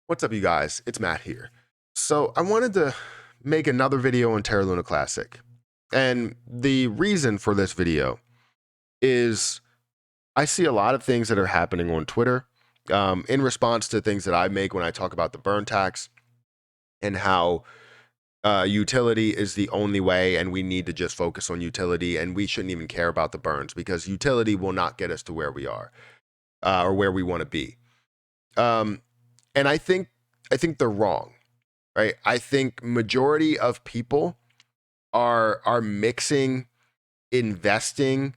What's up, you guys? It's Matt here. So I wanted to make another video on Terra Luna Classic. And the reason for this video is I see a lot of things that are happening on Twitter in response to things that I make when I talk about the burn tax and how utility is the only way and we need to just focus on utility and we shouldn't even care about the burns because utility will not get us to where we are or where we want to be. And I think they're wrong. Right? I think majority of people are mixing investing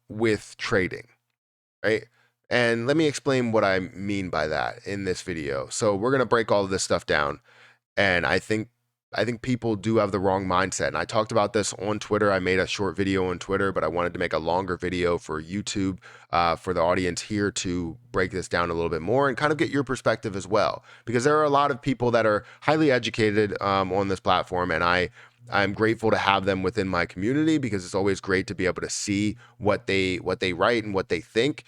with trading, right? And let me explain what I mean by that in this video. So we're gonna break all of this stuff down, and I think people do have the wrong mindset. And I talked about this on Twitter. I made a short video on Twitter, but I wanted to make a longer video for YouTube for the audience here to break this down a little bit more and kind of get your perspective as well. Because there are a lot of people that are highly educated on this platform, and I'm grateful to have them within my community because it's always great to be able to see what they write and what they think.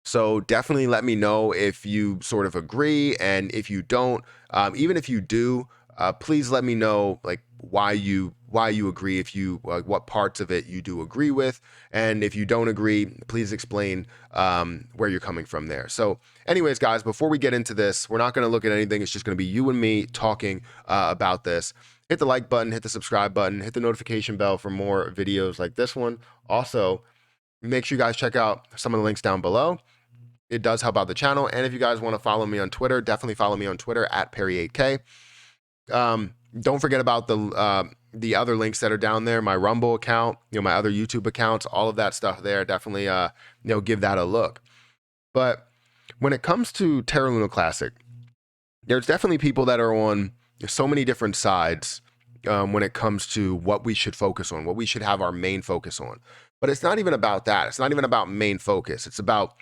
So definitely let me know if you sort of agree, and if you don't, even if you do, please let me know like why you agree, if you what parts of it you do agree with, and if you don't agree, please explain where you're coming from there. So anyways, guys, before we get into this, we're not going to look at anything. It's just going to be you and me talking about this. Hit the like button, hit the subscribe button, hit the notification bell for more videos like this one. Also, make sure you guys check out some of the links down below. It does help out the channel. And if you guys want to follow me on Twitter, definitely follow me on Twitter at Perry8K. Don't forget about the other links that are down there, my Rumble account, my other YouTube accounts, all of that stuff there. Definitely, give that a look. But when it comes to Terra Luna Classic, there's definitely people that are on so many different sides when it comes to what we should focus on, what we should have our main focus on. But it's not even about that. It's not even about main focus. It's about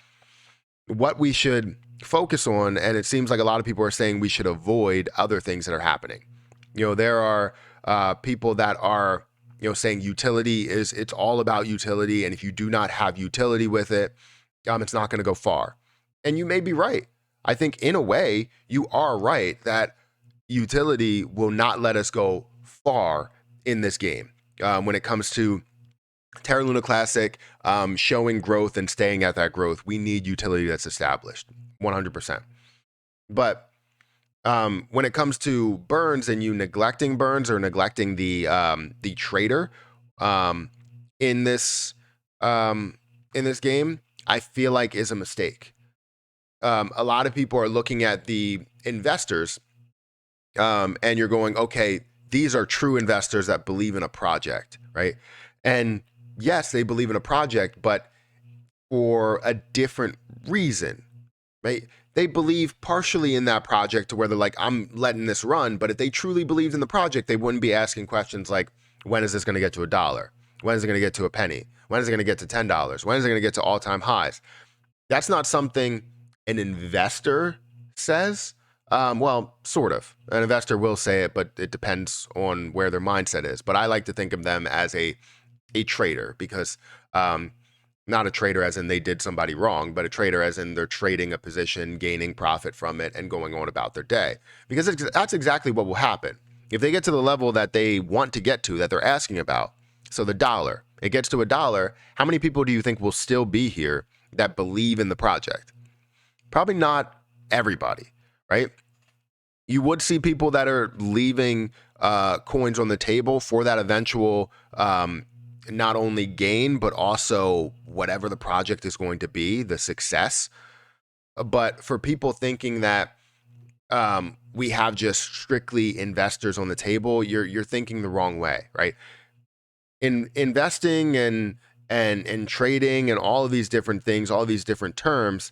what we should focus on. And it seems like a lot of people are saying we should avoid other things that are happening. There are people that are, saying utility it's all about utility. And if you do not have utility with it, it's not going to go far. And you may be right. I think in a way you are right that utility will not let us go far in this game when it comes to Terra Luna Classic, showing growth and staying at that growth. We need utility that's established 100%. But when it comes to burns and you neglecting burns or neglecting the trader in this game, I feel like is a mistake. A lot of people are looking at the investors and you're going, okay, these are true investors that believe in a project, right? And yes, they believe in a project, but for a different reason, right? They believe partially in that project to where they're like, I'm letting this run. But if they truly believed in the project, they wouldn't be asking questions like, when is this going to get to $1? When is it going to get to a penny? When is it going to get to $10? When is it going to get to all-time highs? That's not something an investor says. Well, sort of. An investor will say it, but it depends on where their mindset is. But I like to think of them as a trader, because not a trader as in they did somebody wrong, but a trader as in they're trading a position, gaining profit from it, and going on about their day. Because that's exactly what will happen. If they get to the level that they want to get to, that they're asking about, so the dollar, it gets to $1, how many people do you think will still be here that believe in the project? Probably not everybody, right? You would see people that are leaving coins on the table for that eventual not only gain, but also whatever the project is going to be, the success. But for people thinking that we have just strictly investors on the table, you're thinking the wrong way, right? In investing and trading and all of these different things, all of these different terms,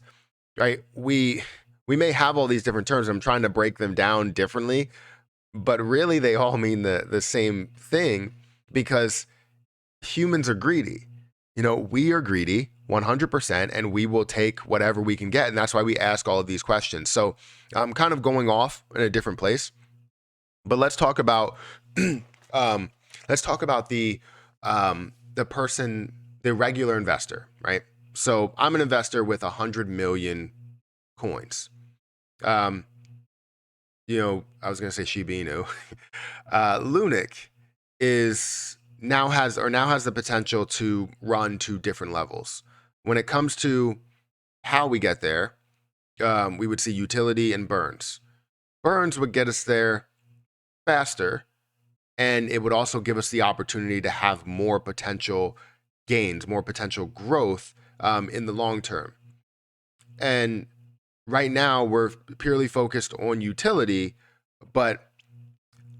right? We may have all these different terms. I'm trying to break them down differently, but really they all mean the same thing, because humans are greedy. We are greedy 100%, and we will take whatever we can get. And that's why we ask all of these questions. So I'm kind of going off in a different place, but let's talk about, the person, the regular investor, right? So I'm an investor with 100 million coins. Um, I was gonna say Shiba Inu. Lunic now has the potential to run to different levels. When it comes to how we get there, we would see utility and burns. Burns would get us there faster, and it would also give us the opportunity to have more potential gains, more potential growth in the long term. And right now, we're purely focused on utility, but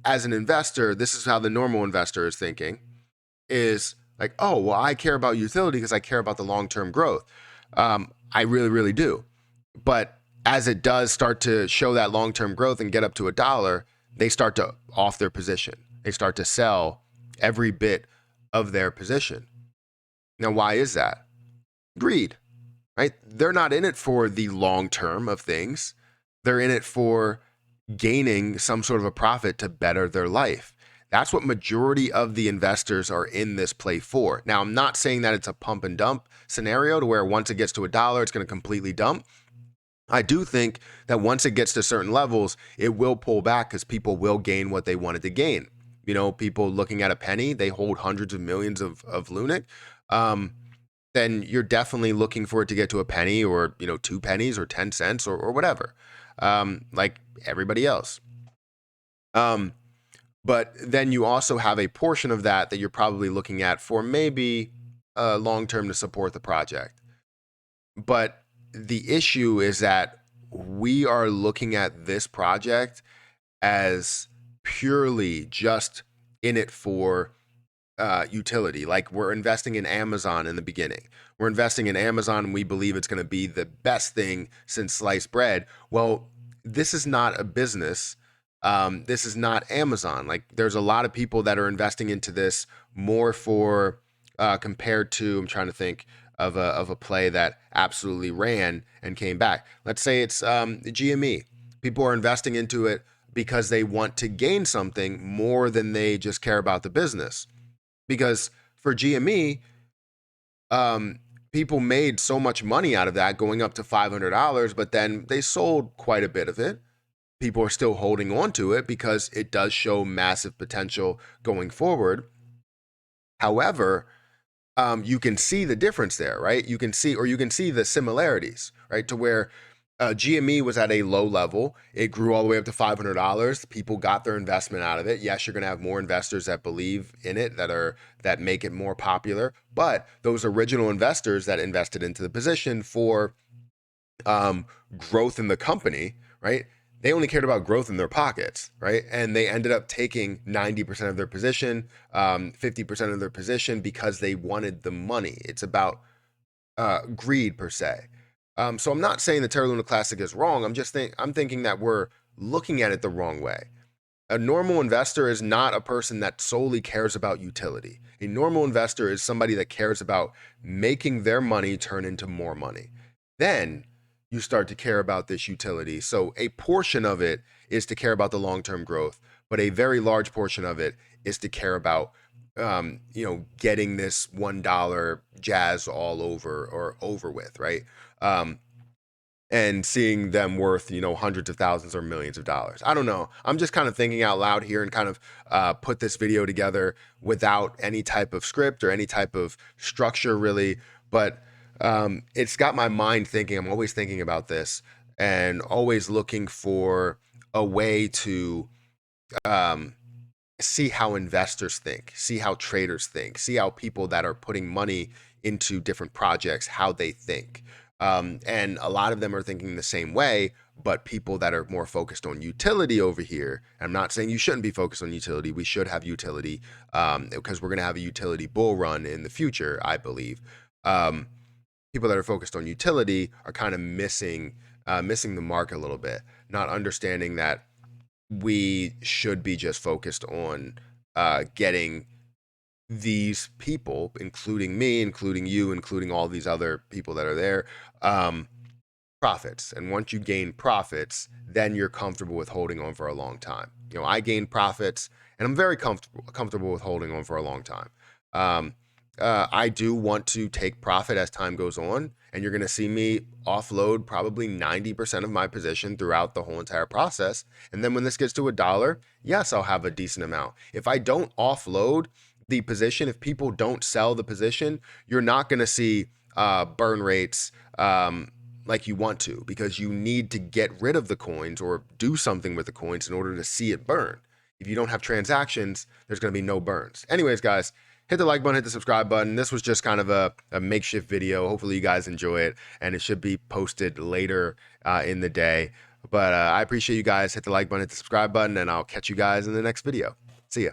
as an investor, this is how the normal investor is thinking is like, oh, well, I care about utility because I care about the long term growth. I really, really do. But as it does start to show that long term growth and get up to $1, they start to off their position. They start to sell every bit of their position. Now, why is that? Greed, right? They're not in it for the long term of things, they're in it for gaining some sort of a profit to better their life. That's what majority of the investors are in this play for. Now, I'm not saying that it's a pump and dump scenario to where once it gets to $1, it's going to completely dump. I do think that once it gets to certain levels, it will pull back because people will gain what they wanted to gain. People looking at a penny, they hold hundreds of millions of Lunic. Then you're definitely looking for it to get to a penny or, 2 pennies or 10 cents or whatever, like everybody else. But then you also have a portion of that you're probably looking at for maybe long term to support the project. But the issue is that we are looking at this project as purely just in it for utility. Like we're investing in Amazon in the beginning. We're investing in Amazon and we believe it's going to be the best thing since sliced bread. Well, this is not a business. This is not Amazon. Like there's a lot of people that are investing into this more for compared to, I'm trying to think of a play that absolutely ran and came back. Let's say it's GME. People are investing into it because they want to gain something more than they just care about the business. Because for GME, people made so much money out of that going up to $500, but then they sold quite a bit of it. People are still holding on to it because it does show massive potential going forward. However, you can see the difference there, right? You can see the similarities, right? To where GME was at a low level. It grew all the way up to $500. People got their investment out of it. Yes, you're going to have more investors that believe in it, that make it more popular. But those original investors that invested into the position for growth in the company, right? They only cared about growth in their pockets, right? And they ended up taking 90% of their position, 50% of their position because they wanted the money. It's about greed per se. So I'm not saying the Terra Luna Classic is wrong. I'm thinking that we're looking at it the wrong way. A normal investor is not a person that solely cares about utility. A normal investor is somebody that cares about making their money turn into more money. Then you start to care about this utility. So a portion of it is to care about the long-term growth, but a very large portion of it is to care about getting this $1 jazz all over or over with, right? And seeing them worth, hundreds of thousands or millions of dollars. I don't know. I'm just kind of thinking out loud here and kind of put this video together without any type of script or any type of structure, really. But it's got my mind thinking. I'm always thinking about this and always looking for a way to see how investors think, see how traders think, see how people that are putting money into different projects, how they think. And a lot of them are thinking the same way, but people that are more focused on utility over here, I'm not saying you shouldn't be focused on utility. We should have utility because we're going to have a utility bull run in the future, I believe. People that are focused on utility are kind of missing the mark a little bit, not understanding that we should be just focused on getting these people, including me, including you, including all these other people that are there, profits. And once you gain profits, then you're comfortable with holding on for a long time. I gain profits and I'm very comfortable with holding on for a long time. I do want to take profit as time goes on, and you're going to see me offload probably 90% of my position throughout the whole entire process. And then when this gets to $1, yes, I'll have a decent amount. If I don't offload the position, if people don't sell the position, you're not going to see burn rates like you want to, because you need to get rid of the coins or do something with the coins in order to see it burn. If you don't have transactions, there's going to be no burns. Anyways, guys, hit the like button, hit the subscribe button. This was just kind of a makeshift video. Hopefully you guys enjoy it, and it should be posted later in the day. But I appreciate you guys. Hit the like button, hit the subscribe button, and I'll catch you guys in the next video. See ya.